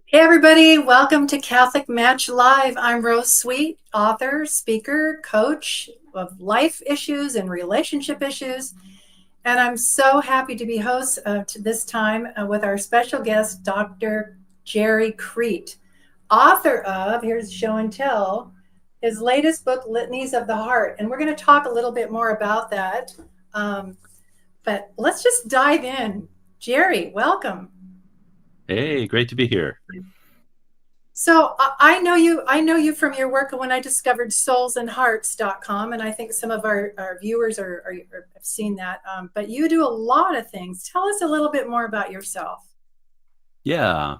Hey everybody, welcome to Catholic Match Live. I'm Rose Sweet, author, speaker, coach of life issues and relationship issues. And I'm so happy to be host to this time with our special guest, Dr. Gerry Crete, author of, here's show and tell, his latest book, Litanies of the Heart. And we're going to talk a little bit more about that. Um, but let's just dive in. Gerry, welcome. Hey, great to be here. So I know you. I know you from your work when I discovered soulsandhearts.com, and I think some of our viewers have seen that. But you do a lot of things. Tell us a little bit more about yourself. Yeah.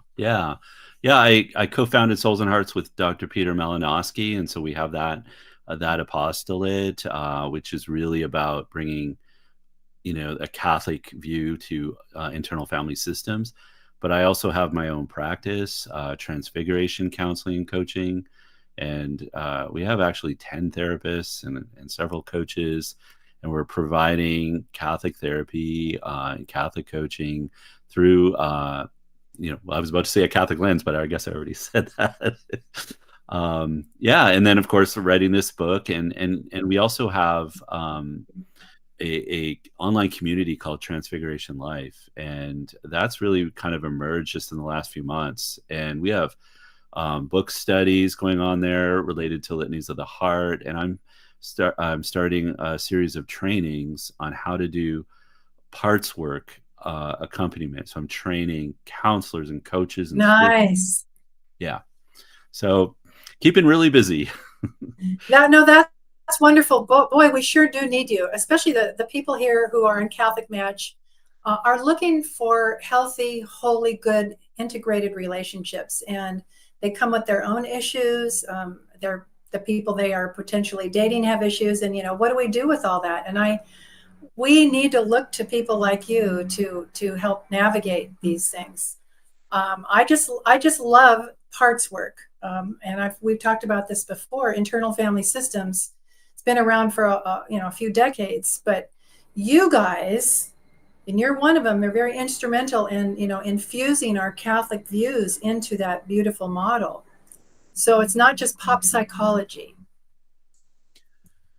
I co-founded Souls and Hearts with Dr. Peter Malinowski, and so we have that apostolate, which is really about bringing a Catholic view to internal family systems. But I also have my own practice, Transfiguration Counseling and Coaching, and we have actually 10 therapists and several coaches, and we're providing Catholic therapy and Catholic coaching through I was about to say a Catholic lens, but I guess I already said that. Yeah, and then of course writing this book, and we also have a online community called Transfiguration Life, and that's really kind of emerged just in the last few months. And we have book studies going on there related to litanies of the heart, and I'm starting a series of trainings on how to do parts work accompaniment. So I'm training counselors and coaches and spiritual. Nice. Yeah, so keeping really busy. That's wonderful. Boy, we sure do need you, especially the people here who are in Catholic Match are looking for healthy, holy, good, integrated relationships, and they come with their own issues. The people they are potentially dating have issues, and what do we do with all that? And we need to look to people like you to help navigate these things. I just love parts work, and we've talked about this before. Internal family systems. It's been around for a few decades, but you guys, and you're one of them. They're very instrumental in infusing our Catholic views into that beautiful model. So it's not just pop psychology.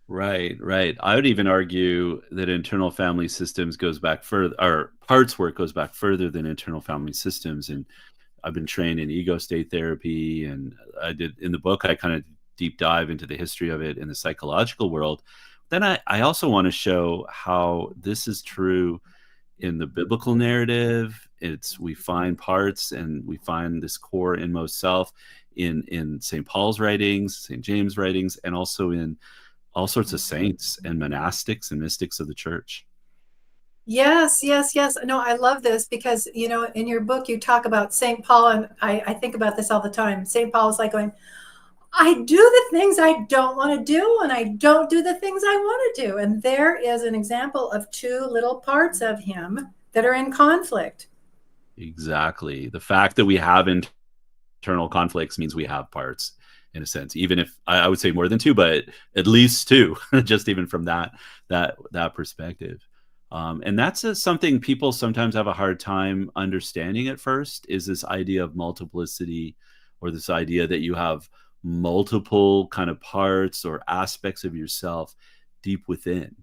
Right. I would even argue that internal family systems goes back further, or parts work goes back further than internal family systems. And I've been trained in ego state therapy, and I did in the book, I kind of deep dive into the history of it in the psychological world. Then I also want to show how this is true in the biblical narrative. It's we find parts and we find this core inmost self in St. Paul's writings, St. James writings, and also in all sorts of saints and monastics and mystics of the church. Yes. No, I love this because, in your book, you talk about St. Paul, and I think about this all the time. St. Paul is like going, I do the things I don't want to do, and I don't do the things I want to do. And there is an example of two little parts of him that are in conflict. Exactly. The fact that we have internal conflicts means we have parts in a sense, even if I would say more than two, but at least two, just even from that perspective. And that's something people sometimes have a hard time understanding at first, is this idea of multiplicity, or this idea that you have multiple kind of parts or aspects of yourself deep within.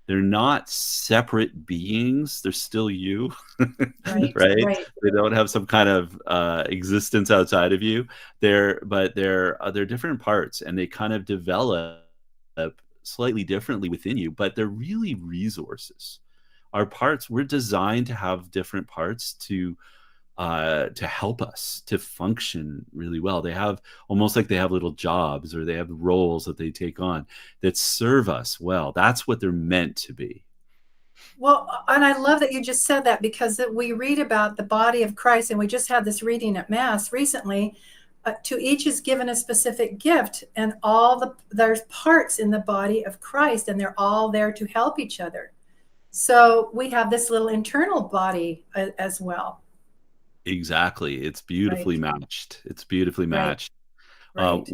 They're not separate beings. They're still you, Right, right? right. They don't have some kind of existence outside of you. They're different parts, and they kind of develop slightly differently within you, but they're really resources. Our parts, we're designed to have different parts to help us to function really well. They have almost like they have little jobs, or they have roles that they take on that serve us well. That's what they're meant to be. Well, and I love that you just said that because we read about the body of Christ, and we just had this reading at Mass recently. To each is given a specific gift, and there's parts in the body of Christ, and they're all there to help each other. So we have this little internal body as well. Exactly. It's Right, beautifully matched. It's beautifully right, matched. right.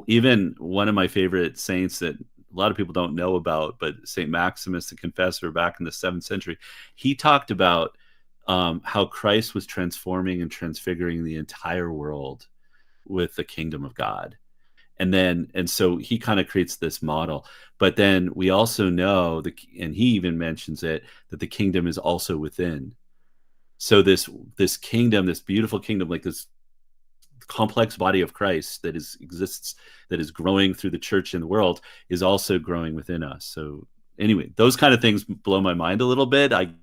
Even one of my favorite saints that a lot of people don't know about, but Saint Maximus the Confessor back in the 7th century, he talked about how Christ was transforming and transfiguring the entire world with the kingdom of God. And so he kind of creates this model. But then we also know and he even mentions it, that the kingdom is also within. So this kingdom, this beautiful kingdom, like this complex body of Christ that exists, that is growing through the church in the world, is also growing within us. So anyway, those kind of things blow my mind a little bit. I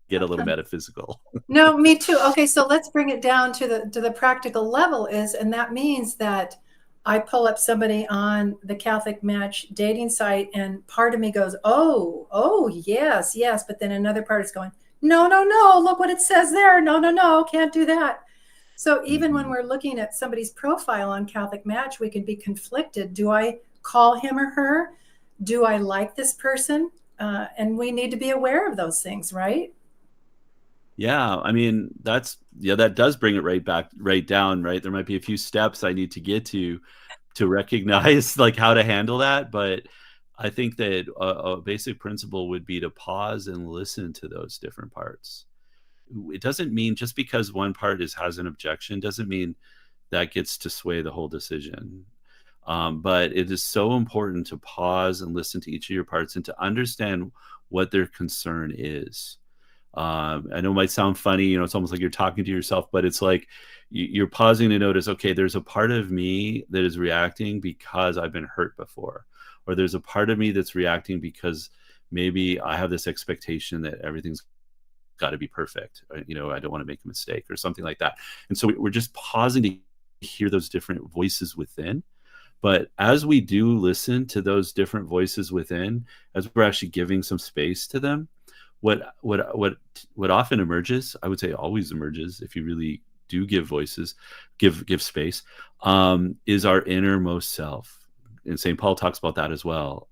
get a little metaphysical. No, me too. Okay, so let's bring it down to the practical level and that means that I pull up somebody on the CatholicMatch dating site, and part of me goes, oh, yes, yes. But then another part is going, no, no, no, look what it says there. No, no, no, can't do that. So even when we're looking at somebody's profile on CatholicMatch, we can be conflicted. Do I call him or her? Do I like this person? And we need to be aware of those things, right? Yeah, I mean, that does bring it right down, right? There might be a few steps I need to get to recognize like how to handle that, but I think that a basic principle would be to pause and listen to those different parts. It doesn't mean just because one part has an objection doesn't mean that gets to sway the whole decision. But it is so important to pause and listen to each of your parts and to understand what their concern is. I know it might sound funny, it's almost like you're talking to yourself, but it's like you're pausing to notice, okay, there's a part of me that is reacting because I've been hurt before, or there's a part of me that's reacting because maybe I have this expectation that everything's got to be perfect. I don't want to make a mistake or something like that. And so we're just pausing to hear those different voices within. But as we do listen to those different voices within, as we're actually giving some space to them, what often emerges, I would say always emerges, if you really do give voices, give space, is our innermost self. And St. Paul talks about that as well.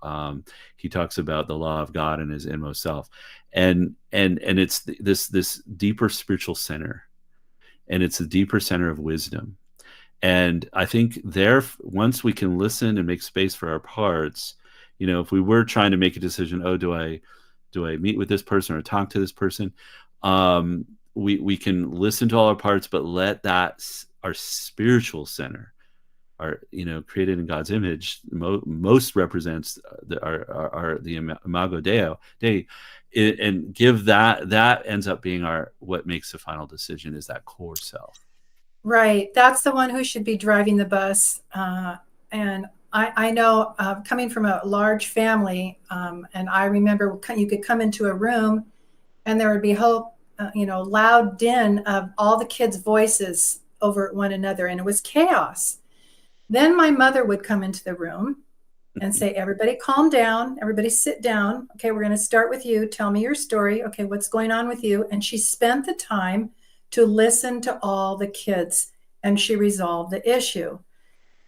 He talks about the law of God and his inmost self, and it's this deeper spiritual center, and it's a deeper center of wisdom. And I think once we can listen and make space for our parts, if we were trying to make a decision, do I meet with this person or talk to this person? We can listen to all our parts, but let that, our spiritual center, our created in God's image, most represents the Imago Dei, and give that ends up being what makes the final decision, is that core self. Right. That's the one who should be driving the bus. And I know, coming from a large family, and I remember you could come into a room and there would be loud din of all the kids' voices over one another, and it was chaos. Then my mother would come into the room and say, everybody calm down, everybody sit down. Okay, we're going to start with you. Tell me your story. Okay, what's going on with you? And she spent the time to listen to all the kids, and she resolved the issue.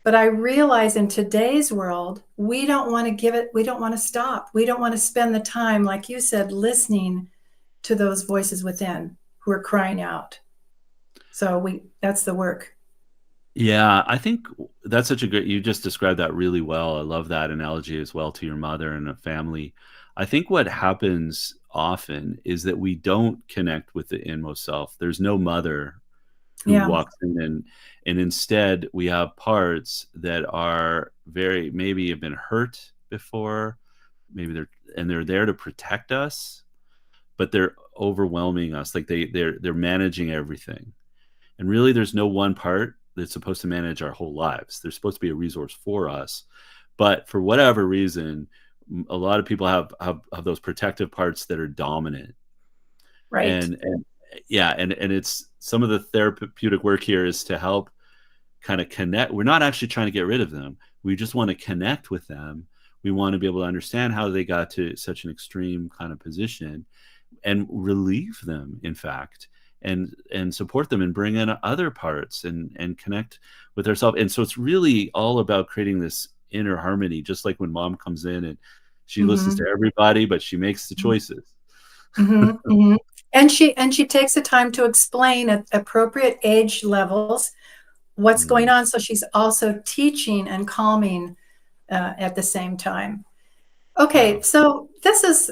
But I realize in today's world, we don't want to stop. We don't want to spend the time, like you said, listening to those voices within who are crying out. So that's the work. Yeah, I think that's you just described that really well. I love that analogy as well, to your mother and a family. I think what happens often is that we don't connect with the inmost self. There's no mother who walks in, and instead we have parts that are maybe have been hurt before, maybe they're there to protect us, but they're overwhelming us, like they're managing everything. And really there's no one part that's supposed to manage our whole lives. They're supposed to be a resource for us, but for whatever reason, a lot of people have those protective parts that are dominant. Right. And it's some of the therapeutic work here is to help kind of connect. We're not actually trying to get rid of them. We just want to connect with them. We want to be able to understand how they got to such an extreme kind of position, and relieve them, in fact, and support them and bring in other parts and connect with ourselves. And so it's really all about creating this inner harmony, just like when mom comes in and she listens to everybody, but she makes the choices. And she takes the time to explain at appropriate age levels what's going on. So she's also teaching and calming at the same time. Okay, so this is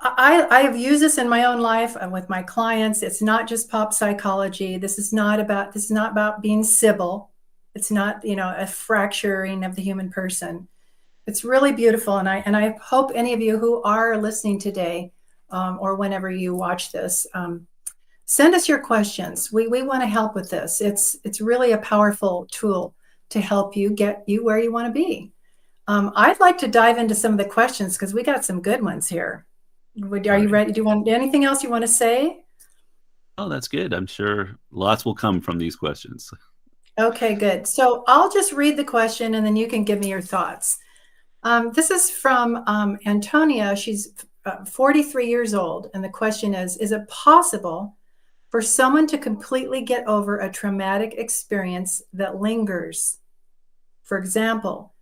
I have used this in my own life and with my clients. It's not just pop psychology. This is not about being civil. It's not, a fracturing of the human person. It's really beautiful. And I hope any of you who are listening today, or whenever you watch this, send us your questions. We want to help with this. It's really a powerful tool to help you get you where you want to be. I'd like to dive into some of the questions because we got some good ones here. Are All you right. ready? Do you want anything else you want to say? Oh, that's good. I'm sure lots will come from these questions. Okay, good. So I'll just read the question and then you can give me your thoughts. This is from Antonia. She's 43 years old. And the question is it possible for someone to completely get over a traumatic experience that lingers? For example,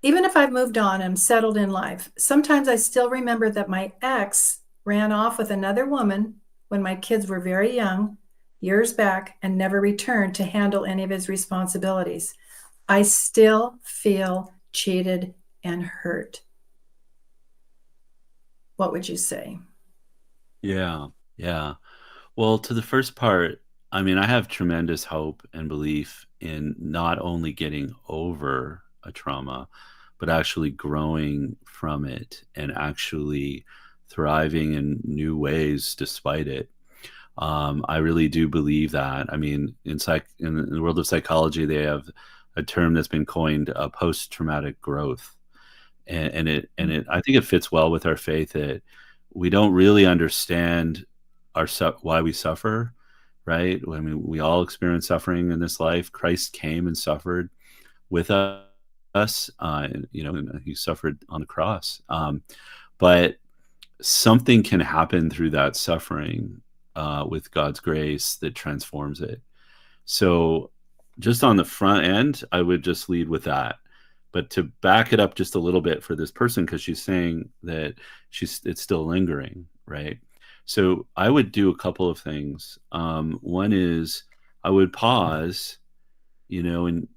even if I've moved on and I'm settled in life, sometimes I still remember that my ex ran off with another woman when my kids were very young, years back, and never returned to handle any of his responsibilities. I still feel cheated and hurt. What would you say? Yeah. Yeah. Well, to the first part, I mean, I have tremendous hope and belief in not only getting over a trauma, but actually growing from it and actually thriving in new ways despite it. I really do believe that. I mean, in the world of psychology, they have a term that's been coined, post-traumatic growth, and I think it fits well with our faith that we don't really understand why we suffer, right? I mean, we all experience suffering in this life. Christ came and suffered with us, and he suffered on the cross. But something can happen through that suffering with God's grace that transforms it. So, just on the front end, I would just lead with that. But to back it up just a little bit for this person, because she's saying that it's still lingering, right? So I would do a couple of things. One is I would pause, and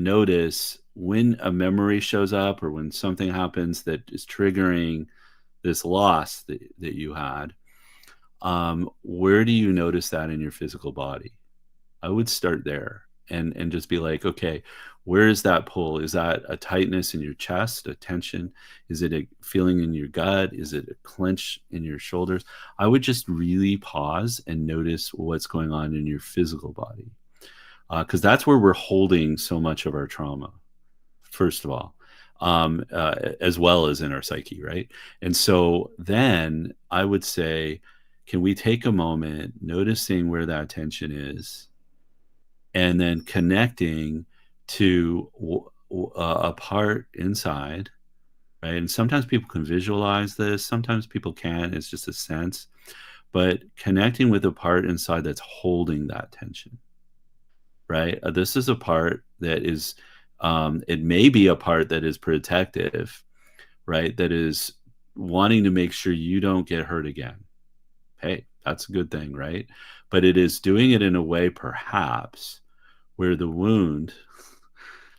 notice when a memory shows up or when something happens that is triggering this loss that you had. Where do you notice that in your physical body? I would start there and just be like, okay, where is that pull? Is that a tightness in your chest, a tension? Is it a feeling in your gut? Is it a clench in your shoulders? I would just really pause and notice what's going on in your physical body, because that's where we're holding so much of our trauma, first of all, as well as in our psyche, right? And so then I would say, can we take a moment noticing where that tension is and then connecting to a part inside, right? And sometimes people can visualize this, sometimes people can't. It's just a sense, but connecting with a part inside that's holding that tension, right? This is a part that is, it may be a part that is protective, right? That is wanting to make sure you don't get hurt again. Hey, that's a good thing, right? But it is doing it in a way, perhaps, where the wound,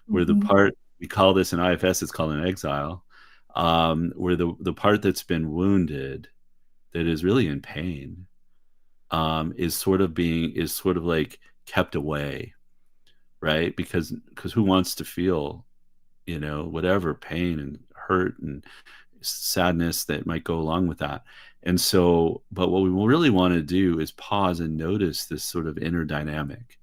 where the Mhm. part, we call this in IFS, it's called an exile, where the part that's been wounded, that is really in pain, is sort of like kept away, right? Because who wants to feel, whatever pain and hurt and sadness that might go along with that. And so, but what we really want to do is pause and notice this sort of inner dynamic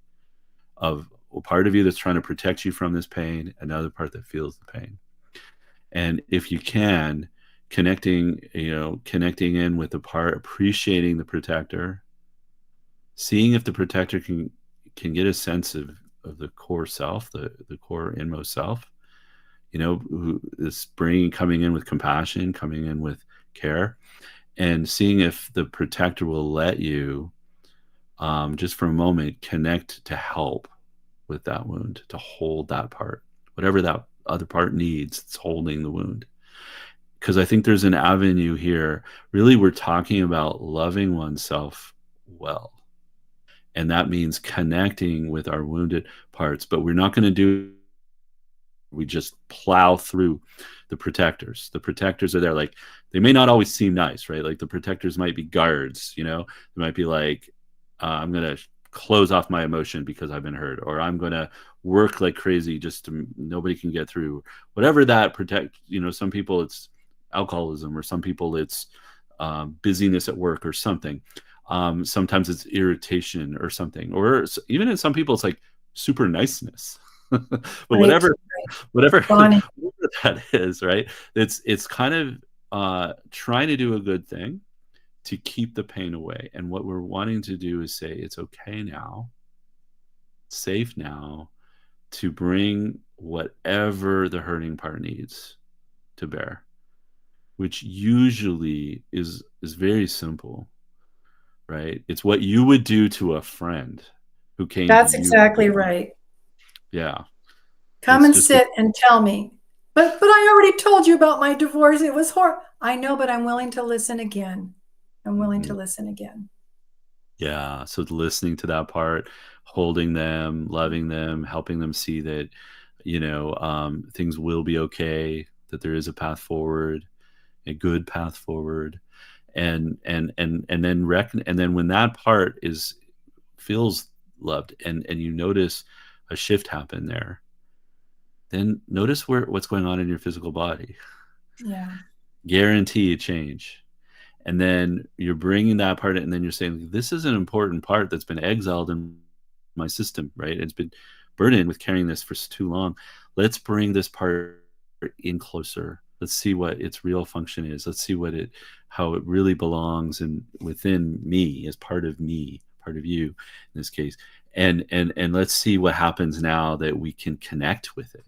of a part of you that's trying to protect you from this pain, another part that feels the pain. And if you can, connecting in with the part, appreciating the protector, seeing if the protector can get a sense of the core self, the core inmost self, who is coming in with compassion, coming in with care, and seeing if the protector will let you, just for a moment, connect to help with that wound, to hold that part, whatever that other part needs, it's holding the wound. Because I think there's an avenue here. Really, we're talking about loving oneself well. And that means connecting with our wounded parts, but we're not going to do we just plow through the protectors. The protectors are there. Like, they may not always seem nice, right? Like, the protectors might be guards, you know, they might be like, I'm going to close off my emotion because I've been hurt, or I'm going to work like crazy just to nobody can get through, whatever that protect, you know, some people it's alcoholism, or some people it's busyness at work or something. Sometimes it's irritation or something, or even in some people it's like super niceness. But Right. whatever Bonnie. whatever that is, right? It's kind of trying to do a good thing to keep the pain away. And what we're wanting to do is say, it's okay now, safe now, to bring whatever the hurting part needs to bear, which usually is very simple, right? It's what you would do to a friend who came to That's you. exactly right. Yeah. Come It's and just sit and tell me. But I already told you about my divorce. It was horrible. I know, but I'm willing to listen again. I'm willing to Mhm. listen again. Yeah. So listening to that part, holding them, loving them, helping them see that, you know, things will be okay, that there is a path forward, a good path forward. And then and then when that part is feels loved, and you notice a shift happen there, then notice what's going on in your physical body. Yeah. Guarantee a change. And then you're bringing that part, and then you're saying, this is an important part that's been exiled in my system, right? It's been burdened with carrying this for too long. Let's bring this part in closer. Let's see what its real function is. Let's see how it really belongs and within me, as part of me, part of you in this case. And let's see what happens now that we can connect with it.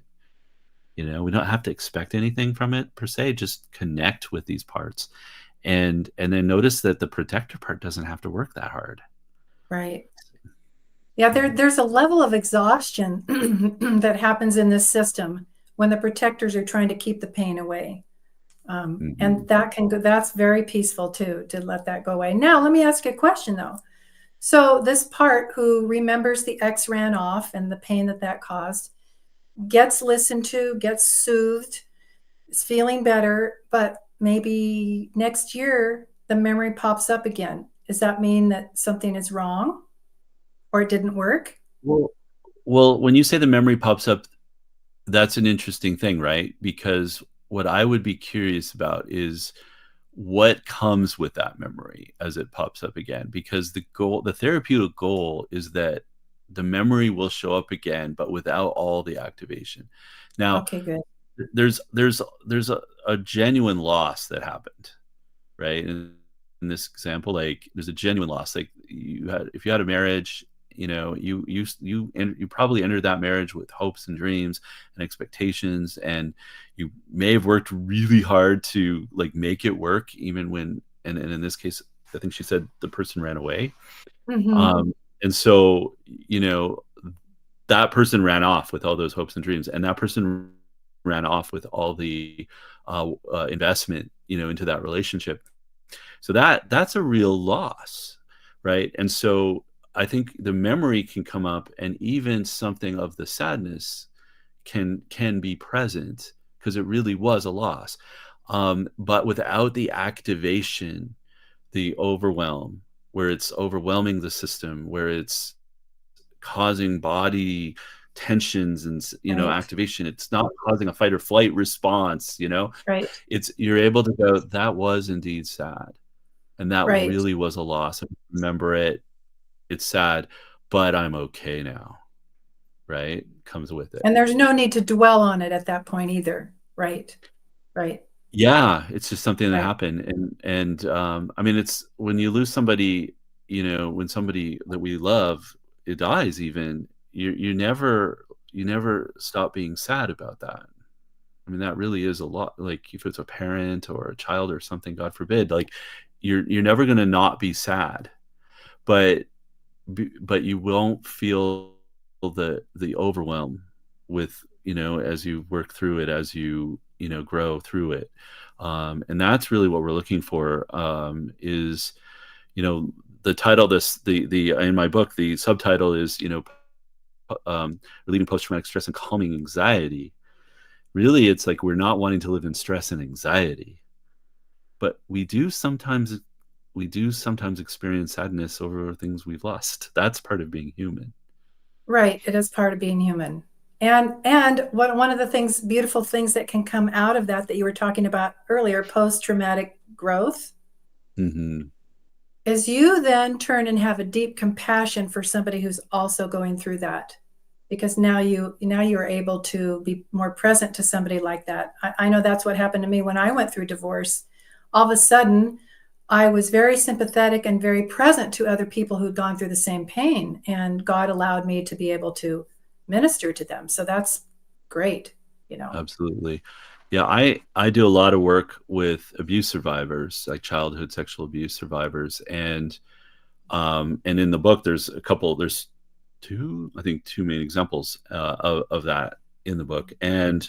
You know, we don't have to expect anything from it per se, just connect with these parts. And then notice that the protector part doesn't have to work that hard. Right. Yeah, Mhm. there's a level of exhaustion that happens in this system when the protectors are trying to keep the pain away. And Mhm. that can go, that's very peaceful too, to let that go away. Now, let me ask you a question though. So this part who remembers the ex ran off and the pain that that caused gets listened to, gets soothed, is feeling better, but maybe next year the memory pops up again. Does that mean that something is wrong or it didn't work? Well, well, when you say the memory pops up, that's an interesting thing, right? Because what I would be curious about is what comes with that memory as it pops up again. Because the therapeutic goal is that the memory will show up again, but without all the activation. Now, Okay, good. there's a genuine loss that happened, right? In this example, like, there's a genuine loss. Like, if you had a marriage, you know, you probably entered that marriage with hopes and dreams and expectations, and you may have worked really hard to like make it work, even when, and in this case, I think she said the person ran away. Mm-hmm. Um, and so, you know, that person ran off with all those hopes and dreams, and that person ran off with all the investment, you know, into that relationship. So that's a real loss, right? And so I think the memory can come up, and even something of the sadness can be present because it really was a loss. But without the activation, the overwhelm, where it's overwhelming the system, where it's causing body tensions and, you know, Right, activation, it's not causing a fight or flight response, you know, right, it's, you're able to go, that was indeed sad, and that right. really was a loss. I remember it. It's sad, but I'm okay now, right? Comes with it. And there's no need to dwell on it at that point either. Right, right, Yeah, it's just something that right. happened, and I mean, it's when you lose somebody, you know, when somebody that we love, it dies even, you never stop being sad about that. I mean, that really is a lot. Like, if it's a parent or a child or something, God forbid, like, you're never gonna not be sad, but but you won't feel the overwhelm with, you know, as you work through it, as you know, grow through it. And that's really what we're looking for, is, you know, the title, this the in my book, the subtitle is, you know, relieving post-traumatic stress and calming anxiety. really it's like we're not wanting to live in stress and anxiety, but we do sometimes experience sadness over things we've lost. That's part of being human. Right. It is part of being human. And one of the things, beautiful things that can come out of that you were talking about earlier, post-traumatic growth, Hmm. is you then turn and have a deep compassion for somebody who's also going through that, because now you are able to be more present to somebody like that. I know that's what happened to me when I went through divorce. All of a sudden I was very sympathetic and very present to other people who'd gone through the same pain, and God allowed me to be able to minister to them. So that's great. Absolutely. Yeah, I do a lot of work with abuse survivors, like childhood sexual abuse survivors, and in the book there's two, I think, two main examples of that in the book. And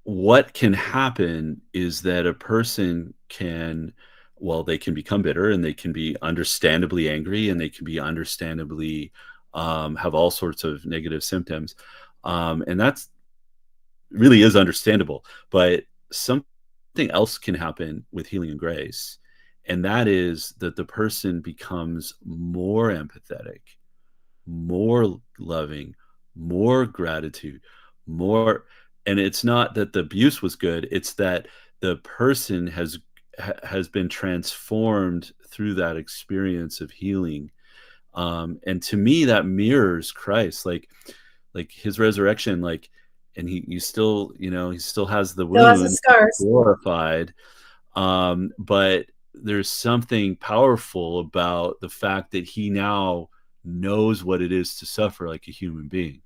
what can happen is that a person can, well, they can become bitter, and they can be understandably angry, and they can be understandably have all sorts of negative symptoms, and that's really is understandable. But something else can happen with healing and grace, and that is that the person becomes more empathetic, more loving, more gratitude, more. And it's not that the abuse was good, it's that the person has been transformed through that experience of healing. And to me that mirrors Christ, like his resurrection, like, and he still, he still has the Still has the wound scars. glorified, but there's something powerful about the fact that he now knows what it is to suffer like a human being.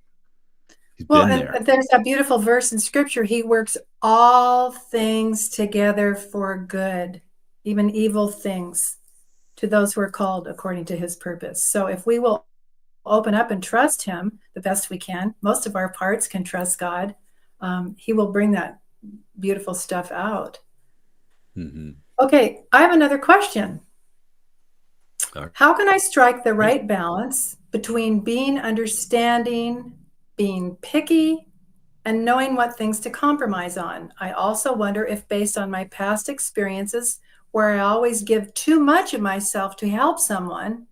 He's Well, been there. and there's a beautiful verse in scripture. He works all things together for good, even evil things, to those who are called according to his purpose. So if we will open up and trust him the best we can, most of our parts can trust God, he will bring that beautiful stuff out. Hmm. Okay, I have another question. All How can I strike the right. right balance between being understanding, being picky, and knowing what things to compromise on? I also wonder if, based on my past experiences, where I always give too much of myself to help someone,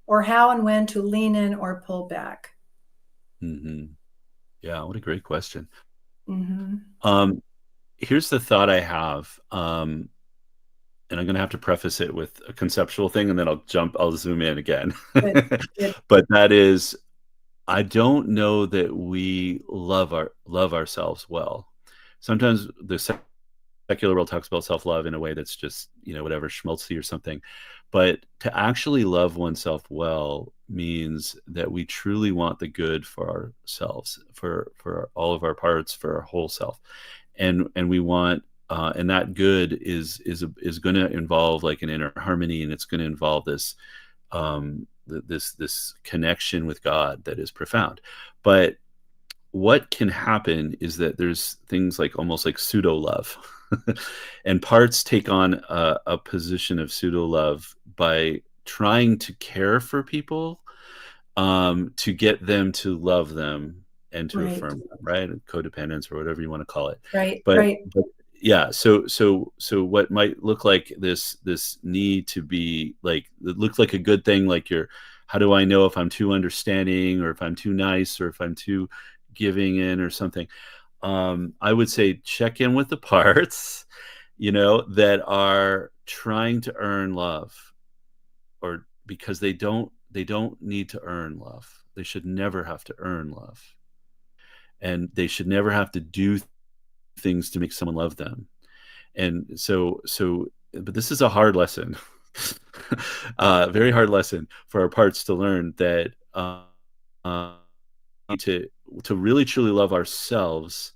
or how and when to lean in or pull back. Hmm. Yeah, what a great question. Mm-hmm. Um, Here's the thought I have, and I'm going to have to preface it with a conceptual thing, and then I'll zoom in again. Good, good. But that is, I don't know that we love ourselves well. Sometimes the secular world talks about self-love in a way that's just, whatever, schmaltzy or something. But to actually love oneself well means that we truly want the good for ourselves, for all of our parts, for our whole self. And we want, and that good is going to involve like an inner harmony, and it's going to involve this connection with God that is profound. But what can happen is that there's things like almost like pseudo love, and parts take on a position of pseudo love by trying to care for people, to get them to love them and to Right, affirm them, right? Codependence or whatever you want to call it. right, But, right, but yeah, so what might look like this need to be like, it looks like a good thing, like how do I know if I'm too understanding, or if I'm too nice, or if I'm too giving in or something? I would say check in with the parts, that are trying to earn love, or because they don't need to earn love. They should never have to earn love, and they should never have to do things to make someone love them. And but this is a hard lesson, very hard lesson for our parts to learn, that uh, to really truly love ourselves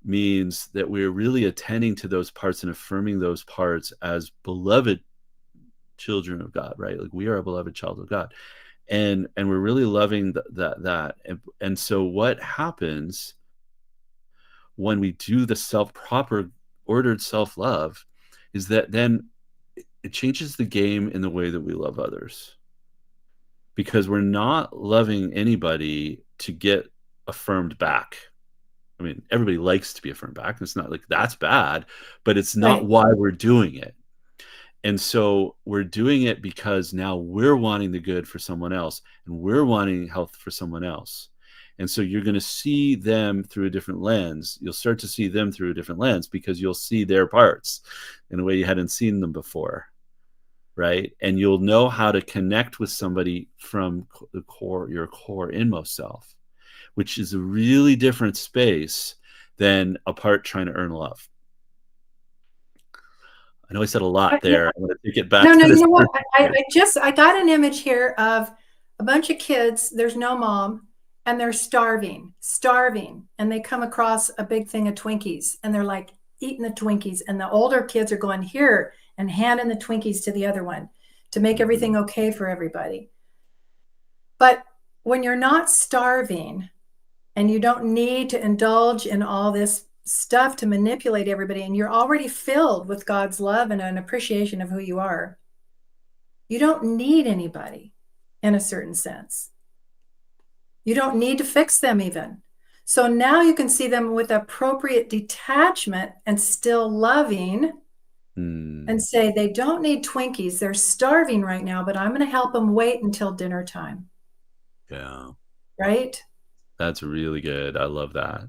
means that we're really attending to those parts and affirming those parts as beloved children of God, right? Like we are a beloved child of God, and we're really loving that. And so what happens when we do the proper ordered self love is that then it changes the game in the way that we love others, because we're not loving anybody to get affirmed back. I mean, everybody likes to be affirmed back. It's not like that's bad, but it's not Right. why we're doing it. And so we're doing it because now we're wanting the good for someone else, and we're wanting health for someone else. And so you're going to see them through a different lens. You'll start to see them through a different lens because you'll see their parts in a way you hadn't seen them before. Right. And you'll know how to connect with somebody from the core, your core inmost self, which is a really different space than a part trying to earn love. I know I said a lot Yeah. there. I'm going to take it back No, to you this. know what? I got an image here of a bunch of kids. There's no mom, and they're starving, and they come across a big thing of Twinkies, and they're like eating the Twinkies, and the older kids are going here and handing the Twinkies to the other one to make everything okay for everybody. But when you're not starving and you don't need to indulge in all this stuff to manipulate everybody, and you're already filled with God's love and an appreciation of who you are, you don't need anybody in a certain sense. You don't need to fix them even. So now you can see them with appropriate detachment and still loving and say, they don't need Twinkies. They're starving right now, but I'm going to help them wait until dinner time. Yeah, Right? that's really good. I love that.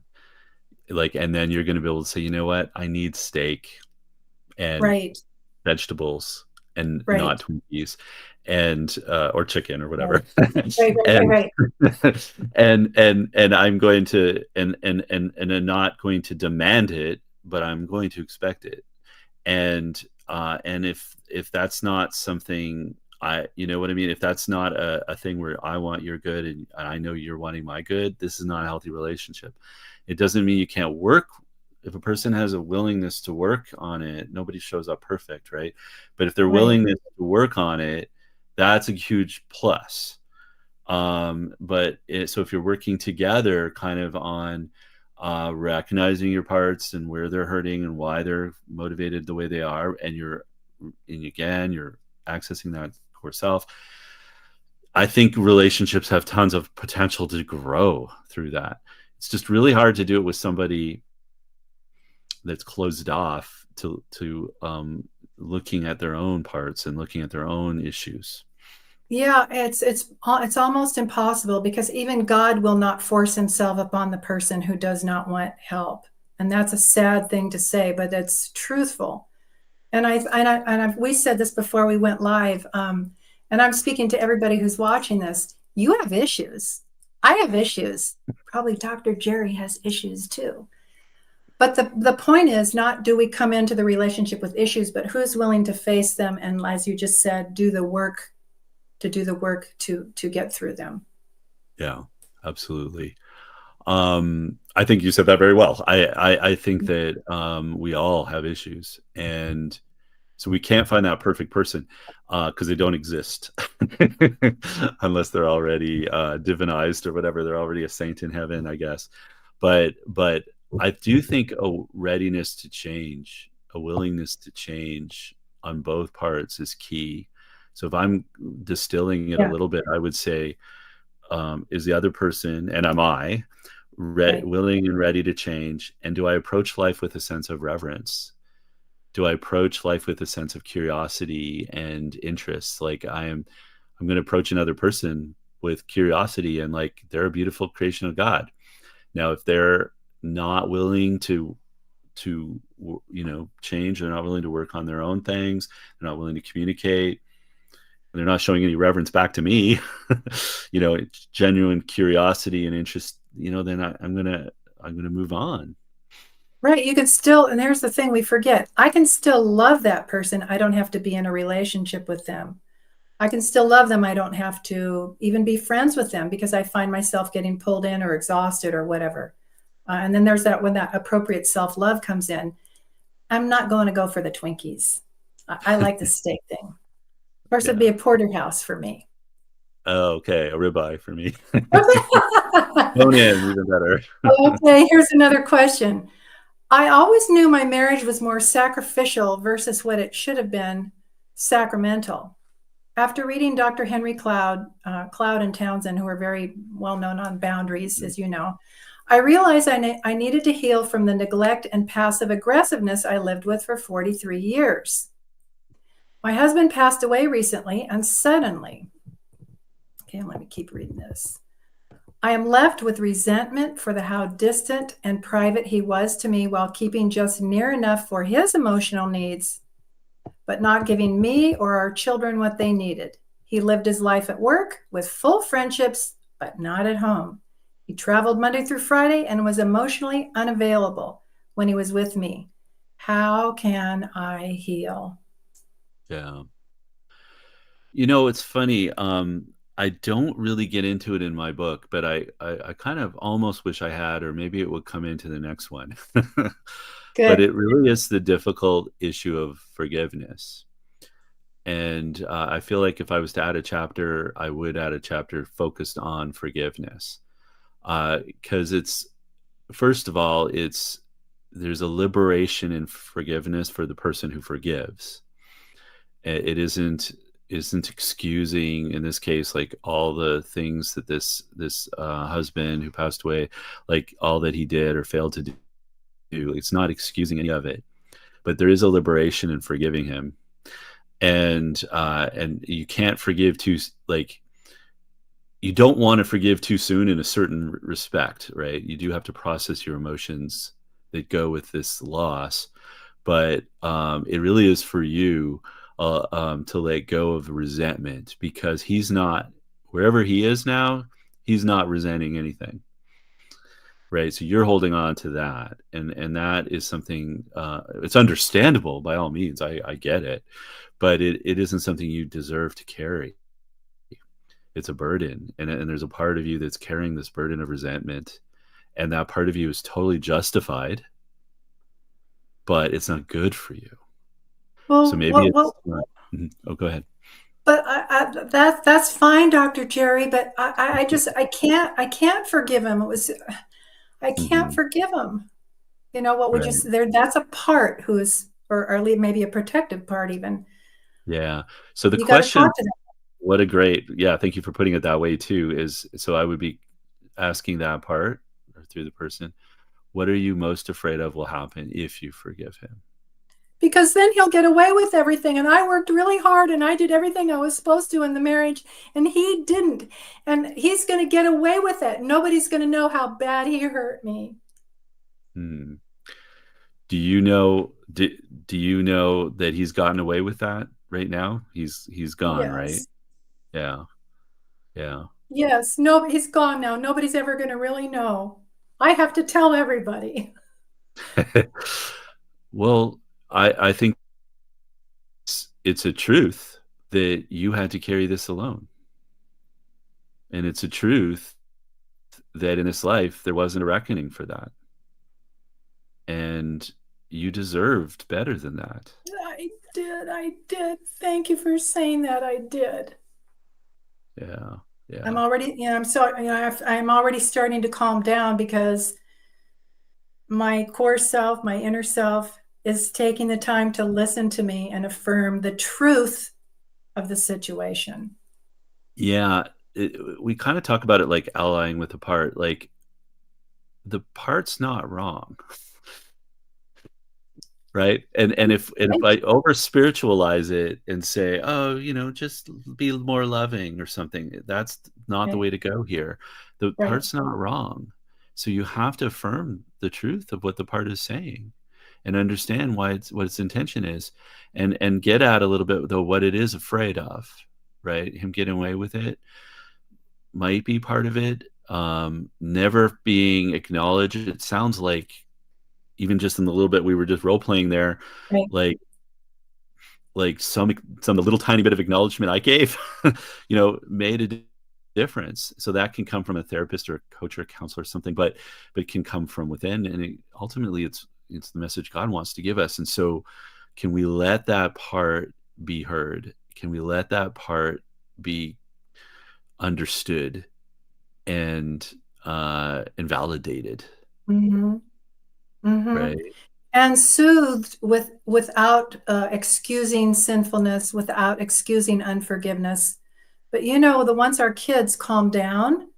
Like, and then you're going to be able to say, you know what? I need steak and Right. vegetables and Right. not Twinkies and or chicken or Right. whatever. Right. Right. and Right. and I'm going to and I'm not going to demand it, but I'm going to expect it. And if that's not something, you know what I mean, if that's not a thing where I want your good and I know you're wanting my good, this is not a healthy relationship. It doesn't mean you can't work. If a person has a willingness to work on it, nobody shows up perfect, right? But if their Right. willingness to work on it, that's a huge plus. So if you're working together kind of on recognizing your parts and where they're hurting and why they're motivated the way they are, and you're accessing that core self, I think relationships have tons of potential to grow through that. It's just really hard to do it with somebody that's closed off to looking at their own parts and looking at their own issues. Yeah, it's almost impossible because even God will not force himself upon the person who does not want help. And that's a sad thing to say, but it's truthful. We said this before we went live, and I'm speaking to everybody who's watching this. You have issues. I have issues. Probably Dr. Gerry has issues too. But the point is not do we come into the relationship with issues, but who's willing to face them and, as you just said, do the work to get through them. Yeah, absolutely. I think you said that very well. I think that we all have issues, and so we can't find that perfect person because they don't exist unless they're already divinized or whatever. They're already a saint in heaven, I guess. But I do think a readiness to change, a willingness to change on both parts is key. So if I'm distilling it a Yeah. little bit, I would say, is the other person, and am I Right. willing and ready to change? And do I approach life with a sense of reverence? Do I approach life with a sense of curiosity and interest? Like I'm going to approach another person with curiosity and like they're a beautiful creation of God. Now, if they're not willing to change, they're not willing to work on their own things, they're not willing to communicate, they're not showing any reverence back to me, genuine curiosity and interest, then I'm gonna move on. Right. You can still, and here's the thing we forget, I can still love that person. I don't have to be in a relationship with them. I can still love them. I don't have to even be friends with them because I find myself getting pulled in or exhausted or whatever. And then there's that when that appropriate self-love comes in, I'm not going to go for the Twinkies. I like the steak thing. Of course, it'd be Yeah. a porterhouse for me. Oh, okay. A ribeye for me. Okay, Bone in, even better. here's another question. I always knew my marriage was more sacrificial versus what it should have been sacramental. After reading Dr. Henry Cloud and Townsend, who are very well known on boundaries, as you know, I realized I needed to heal from the neglect and passive aggressiveness I lived with for 43 years. My husband passed away recently, and suddenly, okay, let me keep reading this. I am left with resentment for how distant and private he was to me while keeping just near enough for his emotional needs, but not giving me or our children what they needed. He lived his life at work with full friendships, but not at home. He traveled Monday through Friday and was emotionally unavailable when he was with me. How can I heal? Yeah. It's funny. I don't really get into it in my book, but I kind of almost wish I had, or maybe it would come into the next one. But Good. it really is the difficult issue of forgiveness. And I feel like if I was to add a chapter, I would add a chapter focused on forgiveness. Because first of all, there's a liberation in forgiveness for the person who forgives. It isn't excusing, in this case, like all the things that this husband who passed away, like all that he did or failed to do. It's not excusing any of it, but there is a liberation in forgiving him. And you can't forgive too, like, you don't want to forgive too soon in a certain respect, right? You do have to process your emotions that go with this loss, but it really is for you to let go of resentment, because he's not, wherever he is now, he's not resenting anything, right? So you're holding on to that, and that is something, it's understandable by all means. I get it, but it isn't something you deserve to carry. It's a burden, and there's a part of you that's carrying this burden of resentment, and that part of you is totally justified, but it's not good for you. So Well, maybe well, it's well not. Oh, go ahead. but that's fine, Dr. Jerry. But I can't forgive him. I can't Hmm. forgive him. You know what? We Right. just there. That's a part who is, or maybe a protective part even. Yeah. So the You got to question, talk to them what a great, yeah, thank you for putting it that way too, is, so I would be asking that part, or through the person, what are you most afraid of will happen if you forgive him? because then he'll get away with everything. And I worked really hard and I did everything I was supposed to in the marriage, and he didn't. And he's going to get away with it. Nobody's going to know how bad he hurt me. Hmm. Do you know that he's gotten away with that right now? He's gone, right? Yes. Yeah. Yeah. Yes. No, he's gone now. Nobody's ever going to really know. I have to tell everybody. Well, I think it's a truth that you had to carry this alone. And it's a truth that in this life there wasn't a reckoning for that. And you deserved better than that. I did. I did. Thank you for saying that. I did. Yeah. I'm Yeah. already, I'm so, I'm already starting to calm down because my core self, my inner self, is taking the time to listen to me and affirm the truth of the situation. Yeah. We kind of talk about it like allying with the part. Like, the part's not wrong. Right? And if Right. I over spiritualize it and say, "Oh, just be more loving," or something, that's not the Right. way to go here. The Right. part's not wrong. So you have to affirm the truth of what the part is saying, and understand what its intention is, and get at a little bit, though, what it is afraid of, right? Him getting away with it might be part of it. Never being acknowledged. It sounds like, even just in the little bit we were just role playing there, Right. like some little tiny bit of acknowledgement I gave, made a difference. So that can come from a therapist or a coach or a counselor or something, but it can come from within, and ultimately it's the message God wants to give us. And so, can we let that part be heard? Can we let that part be understood and validated, Mm-hmm. Mm-hmm. right? And soothed without excusing sinfulness, without excusing unforgiveness. But the once our kids calm down,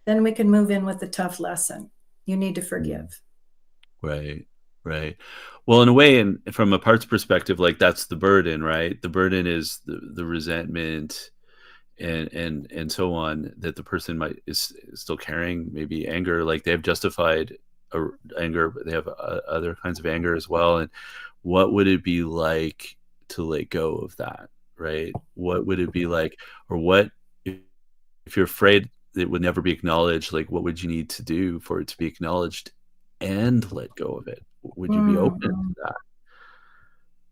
then we can move in with the tough lesson. You need to Mm. forgive. Right. Right. Well, in a way, and from a parts perspective, like that's the burden, right? The burden is the resentment and so on that the person might is still carrying, maybe anger, like they have justified anger, but they have other kinds of anger as well. And what would it be like to let go of that, right? What would it be like, or what if you're afraid it would never be acknowledged, like what would you need to do for it to be acknowledged and let go of it? Would you be open to Mm-hmm. that?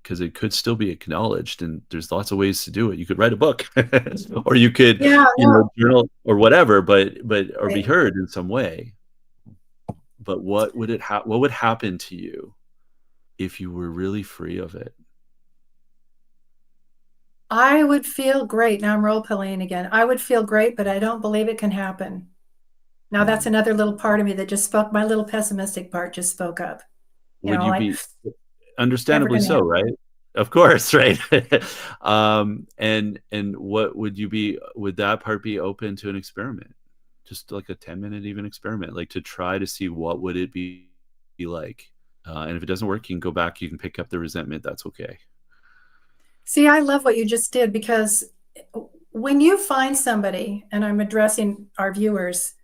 Because it could still be acknowledged, and there's lots of ways to do it. You could write a book or you could, Yeah, no, journal or whatever, but or be right. heard in some way. But what would happen to you if you were really free of it? I would feel great. Now I'm role playing again. I would feel great, but I don't believe it can happen. Now that's Hmm. another little part of me that just spoke. My little pessimistic part just spoke up. Would you Like be never understandably going to so, happen. right? Of course, right? And what would you be? Would that part be open to an experiment, just like a 10-minute even experiment, like to try to see what would it be like? And if it doesn't work, you can go back. You can pick up the resentment. That's okay. See, I love what you just did because when you find somebody, and I'm addressing our viewers,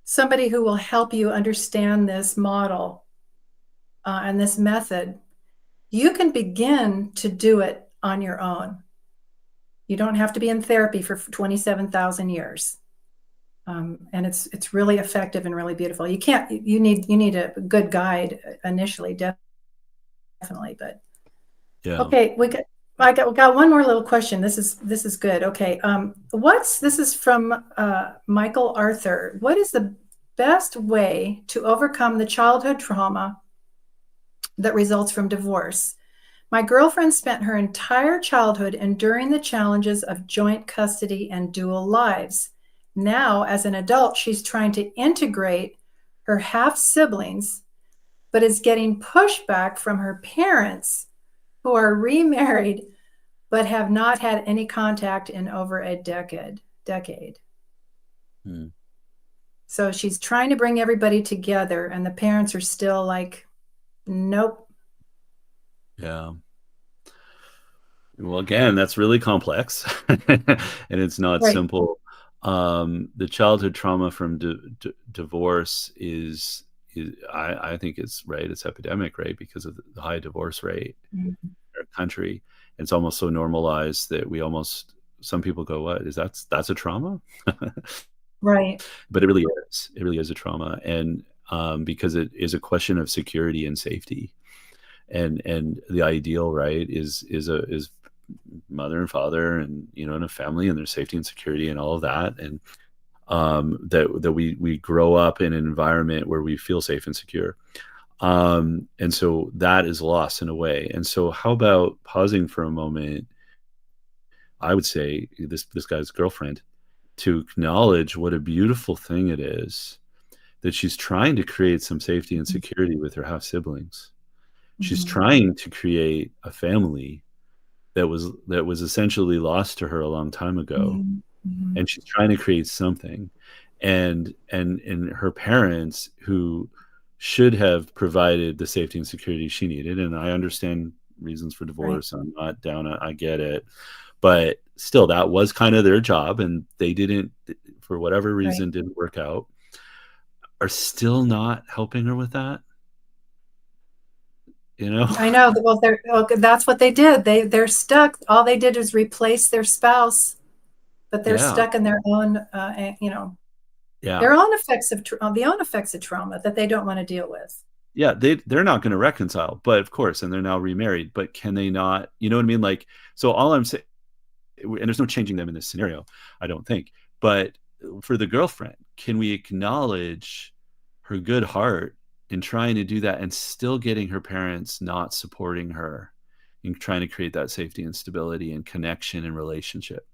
somebody who will help you understand this model and this method, you can begin to do it on your own. You don't have to be in therapy for 27,000 years. And it's really effective and really beautiful. You need a good guide initially, definitely. But Yeah. okay, we got one more little question. This is good. Okay, this is from Michael Arthur. What is the best way to overcome the childhood trauma that results from divorce? My girlfriend spent her entire childhood enduring the challenges of joint custody and dual lives. Now, as an adult, she's trying to integrate her half siblings, but is getting pushback from her parents who are remarried but have not had any contact in over a decade. Hmm. So she's trying to bring everybody together, and the parents are still like, nope. Yeah. Well, again, that's really complex, and it's not Right. simple. The childhood trauma from divorce I think it's right. It's epidemic, right, because of the high divorce rate Mhm. in our country. It's almost so normalized that we almost some people go, "What is that's a trauma?" Right. But it really is. It really is a trauma, and because it is a question of security and safety, and the ideal, right, is mother and father, and and a family, and their safety and security and all of that, and that we grow up in an environment where we feel safe and secure. And so that is lost in a way. And so how about pausing for a moment? I would say this guy's girlfriend, to acknowledge what a beautiful thing it is that she's trying to create some safety and security with her half siblings. She's Mm-hmm. trying to create a family that was essentially lost to her a long time ago, Mm-hmm. and she's trying to create something. And her parents, who should have provided the safety and security she needed, and I understand reasons for Right. divorce, I'm not down, I get it, but still that was kind of their job, and they didn't, for whatever Right. reason, didn't work out, are still not helping her with that, you know. I know. That's what they did. They're stuck. All they did is replace their spouse, but they're Yeah, stuck in their own, yeah, their own effects of trauma that they don't want to deal with. yeah, they're not going to reconcile, but of course, and they're now remarried, but can they not, you know what I mean, like, so all I'm saying, and there's no changing them in this scenario, I don't think. But for the girlfriend, can we acknowledge her good heart in trying to do that and still getting her parents not supporting her in trying to create that safety and stability and connection and relationship?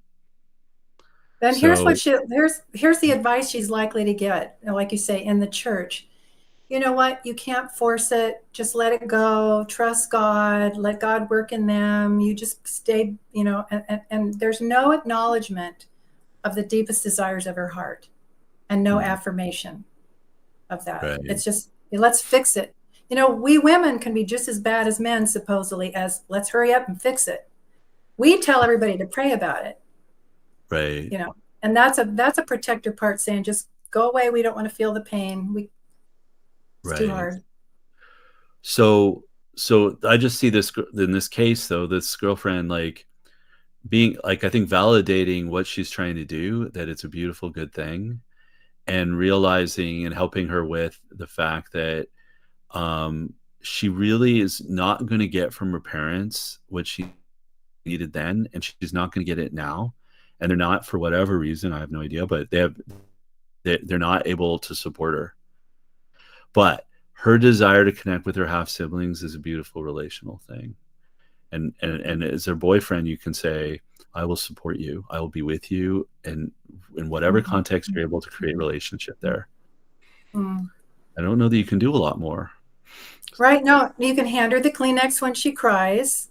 Then So, here's the advice she's likely to get, like you say, in the church. You know what? You can't force it. Just let it go. Trust God. Let God work in them. You just stay, and there's no acknowledgement of the deepest desires of her heart and no mm, affirmation. of that. Right. It's just, let's fix it. We women can be just as bad as men, supposedly, as let's hurry up and fix it. We tell everybody to pray about it, Right. and that's a protector part, saying just go away. We don't want to feel the pain. It's too Right. hard. So I just see this in this case though, this girlfriend like being like, I think validating what she's trying to do, that it's a beautiful, good thing, and realizing and helping her with the fact that she really is not going to get from her parents what she needed then, and she's not going to get it now. And they're not, for whatever reason, I have no idea, but they're not able to support her. But her desire to connect with her half siblings is a beautiful relational thing. And as their boyfriend, you can say, I will support you. I will be with you. And in whatever context you're able to create relationship there. Mm. I don't know that you can do a lot more. Right. No, you can hand her the Kleenex when she cries.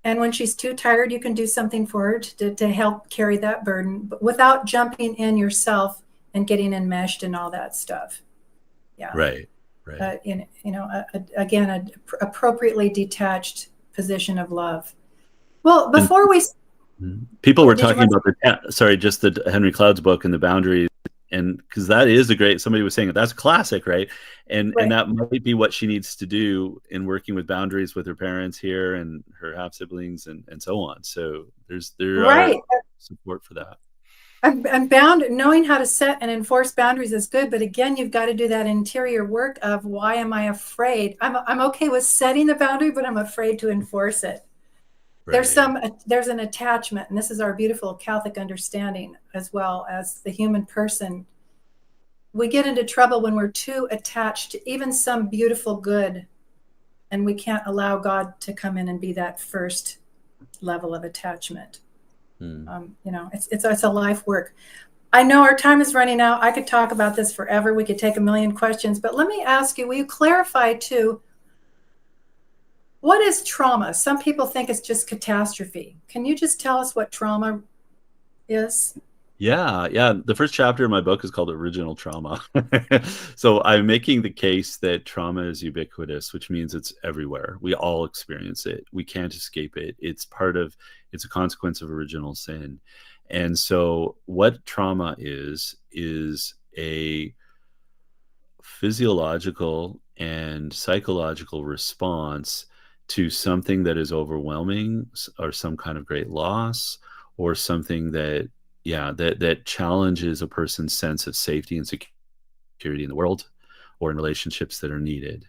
And when she's too tired, you can do something for her to help carry that burden, but without jumping in yourself and getting enmeshed and all that stuff. Yeah. Right. Right. Again, an appropriately detached position of love. Well, before we people were did you talking want about just the Henry Cloud's book and the boundaries, and because that is a great, somebody was saying that's classic, right? And right. that might be what she needs to do in working with boundaries with her parents here and her half siblings and so on. So there are Right. support for that. I'm bound. Knowing how to set and enforce boundaries is good, but again, you've got to do that interior work of why am I afraid? I'm okay with setting the boundary, but I'm afraid to enforce it. Right. There's an attachment, and this is our beautiful Catholic understanding as well as the human person. We get into trouble when we're too attached to even some beautiful good, and we can't allow God to come in and be that first level of attachment. It's a life work. I know our time is running out. I could talk about this forever. We could take a million questions, but let me ask you, will you clarify too, what is trauma? Some people think it's just catastrophe. Can you just tell us what trauma is? Yeah. The first chapter of my book is called Original Trauma. So I'm making the case that trauma is ubiquitous, which means it's everywhere. We all experience it. We can't escape it. It's a consequence of original sin. And so what trauma is a physiological and psychological response to something that is overwhelming, or some kind of great loss, or something that challenges a person's sense of safety and security in the world or in relationships that are needed.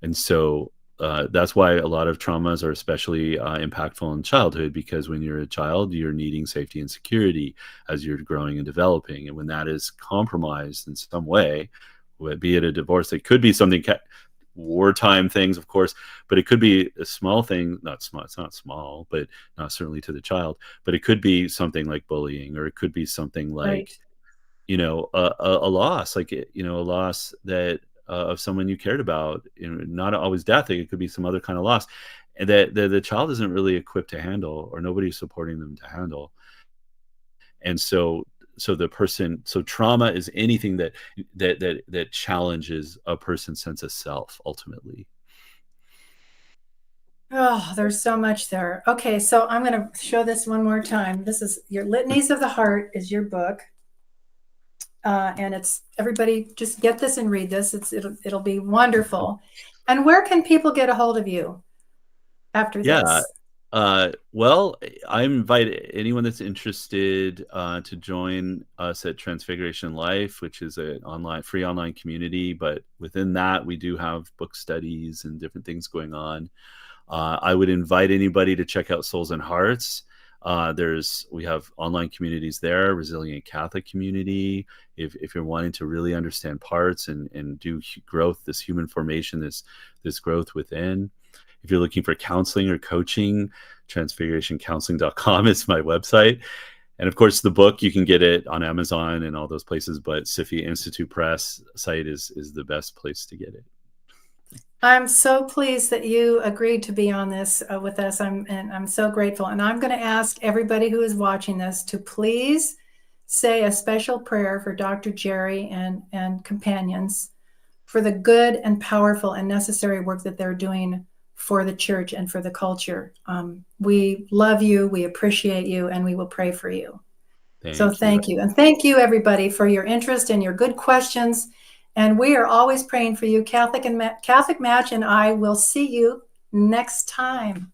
And so that's why a lot of traumas are especially impactful in childhood, because when you're a child, you're needing safety and security as you're growing and developing. And when that is compromised in some way, be it a divorce, it could be something wartime things, of course, but it could be a small thing, not small, it's not small, but not certainly to the child, but it could be something like bullying, or it could be something like, Right. a loss, like, a loss that of someone you cared about, not always death, it could be some other kind of loss, and that the child isn't really equipped to handle, or nobody's supporting them to handle. And so trauma is anything that challenges a person's sense of self ultimately. Oh, there's so much there. Okay, so I'm going to show this one more time. This is your Litanies of the Heart is your book. And it's, everybody just get this and read this. It'll be wonderful. And where can people get a hold of you after Yeah. this? Well, I invite anyone that's interested to join us at Transfiguration Life, which is an free online community. But within that, we do have book studies and different things going on. I would invite anybody to check out Souls and Hearts. We have online communities there, Resilient Catholic Community. If you're wanting to really understand parts and do growth, this human formation, this growth within. If you're looking for counseling or coaching, transfigurationcounseling.com is my website. And of course, the book, you can get it on Amazon and all those places, but Sophia Institute Press site is the best place to get it. I'm so pleased that you agreed to be on this with us. I'm so grateful. And I'm going to ask everybody who is watching this to please say a special prayer for Dr. Gerry and companions for the good and powerful and necessary work that they're doing for the church and for the culture. We love you, we appreciate you, and we will pray for you. So thank you. And thank you, everybody, for your interest and your good questions. And we are always praying for you. CatholicMatch and I will see you next time.